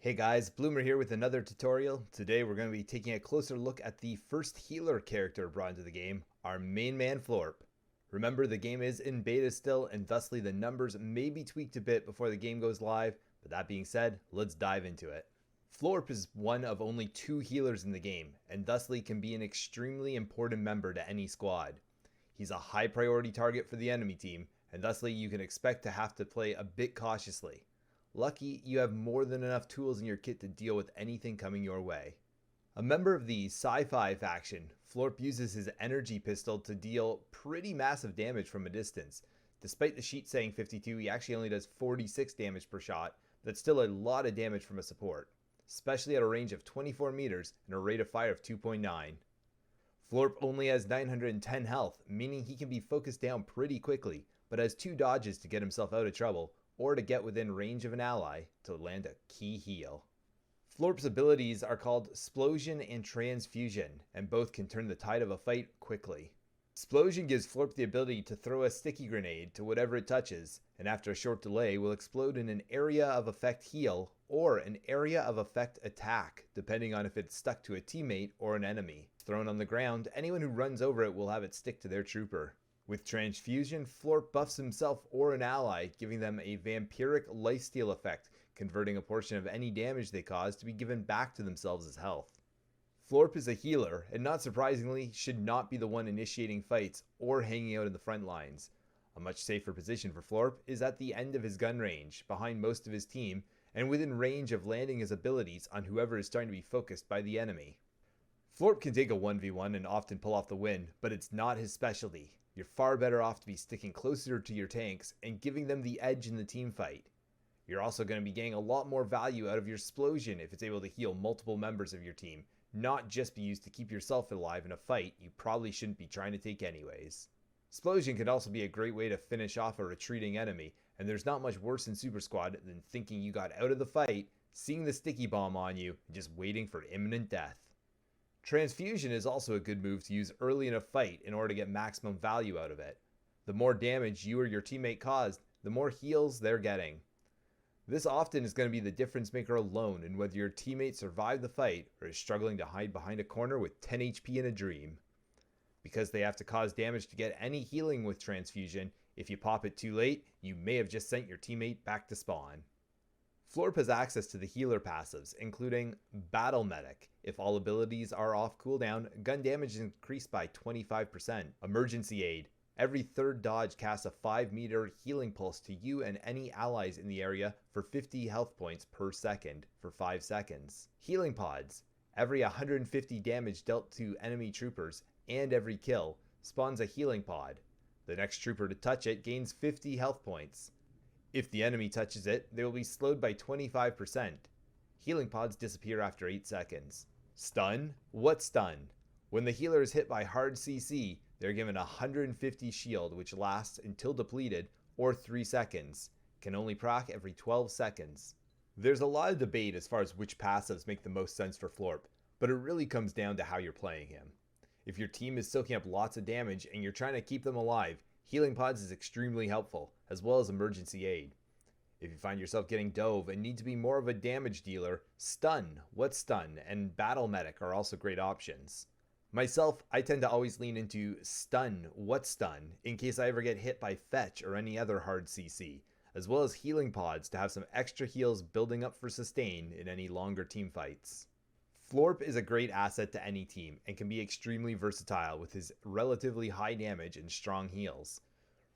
Hey guys, Bloomer here with another tutorial. Today we're going to be taking a closer look at the first healer character brought into the game, our main man Florp. Remember, the game is in beta still, and thusly the numbers may be tweaked a bit before the game goes live, but that being said, let's dive into it. Florp is one of only 2 healers in the game, and thusly can be an extremely important member to any squad. He's a high priority target for the enemy team, and thusly you can expect to have to play a bit cautiously. Lucky you have more than enough tools in your kit to deal with anything coming your way. A member of the sci-fi faction, Florp uses his energy pistol to deal pretty massive damage from a distance. Despite the sheet saying 52, he actually only does 46 damage per shot, but that's still a lot of damage from a support, especially at a range of 24 meters and a rate of fire of 2.9. Florp only has 910 health, meaning he can be focused down pretty quickly, but has 2 dodges to get himself out of trouble, or to get within range of an ally to land a key heal. Florp's abilities are called Splosion and Transfusion, and both can turn the tide of a fight quickly. Splosion gives Florp the ability to throw a sticky grenade to whatever it touches, and after a short delay will explode in an area of effect heal or an area of effect attack, depending on if it's stuck to a teammate or an enemy. Thrown on the ground, anyone who runs over it will have it stick to their trooper. With Transfusion, Florp buffs himself or an ally, giving them a vampiric lifesteal effect, converting a portion of any damage they cause to be given back to themselves as health. Florp is a healer, and not surprisingly, should not be the one initiating fights or hanging out in the front lines. A much safer position for Florp is at the end of his gun range, behind most of his team, and within range of landing his abilities on whoever is starting to be focused by the enemy. Florp can take a 1v1 and often pull off the win, but it's not his specialty. You're far better off to be sticking closer to your tanks and giving them the edge in the team fight. You're also going to be getting a lot more value out of your Splosion if it's able to heal multiple members of your team, not just be used to keep yourself alive in a fight you probably shouldn't be trying to take anyways. Splosion can also be a great way to finish off a retreating enemy, and there's not much worse in Super Squad than thinking you got out of the fight, seeing the sticky bomb on you, and just waiting for imminent death. Transfusion is also a good move to use early in a fight in order to get maximum value out of it. The more damage you or your teammate caused, the more heals they're getting. This often is going to be the difference maker alone in whether your teammate survived the fight or is struggling to hide behind a corner with 10 HP in a dream. Because they have to cause damage to get any healing with Transfusion, if you pop it too late, you may have just sent your teammate back to spawn. Florp has access to the healer passives, including Battle Medic. If all abilities are off cooldown, gun damage is increased by 25%. Emergency Aid. Every third dodge casts a 5-meter healing pulse to you and any allies in the area for 50 health points per second for 5 seconds. Healing Pods. Every 150 damage dealt to enemy troopers and every kill spawns a healing pod. The next trooper to touch it gains 50 health points. If the enemy touches it, they will be slowed by 25%. Healing pods disappear after 8 seconds. Stun? What stun? When the healer is hit by hard CC, they're given 150 shield, which lasts until depleted, or 3 seconds. Can only proc every 12 seconds. There's a lot of debate as far as which passives make the most sense for Florp, but it really comes down to how you're playing him. If your team is soaking up lots of damage and you're trying to keep them alive, Healing Pods is extremely helpful, as well as Emergency Aid. If you find yourself getting dove and need to be more of a damage dealer, Stun, What Stun, and Battle Medic are also great options. Myself, I tend to always lean into Stun, What Stun, in case I ever get hit by Fetch or any other hard CC, as well as Healing Pods to have some extra heals building up for sustain in any longer team fights. Florp is a great asset to any team and can be extremely versatile with his relatively high damage and strong heals.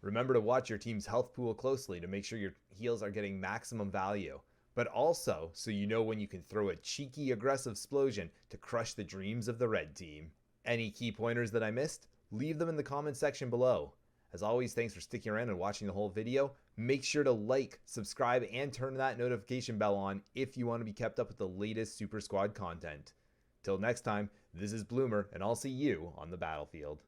Remember to watch your team's health pool closely to make sure your heals are getting maximum value, but also so you know when you can throw a cheeky aggressive Splosion to crush the dreams of the red team. Any key pointers that I missed? Leave them in the comment section below. As always, thanks for sticking around and watching the whole video. Make sure to like, subscribe, and turn that notification bell on if you want to be kept up with the latest Super Squad content. Till next time, this is Bloomer, and I'll see you on the battlefield.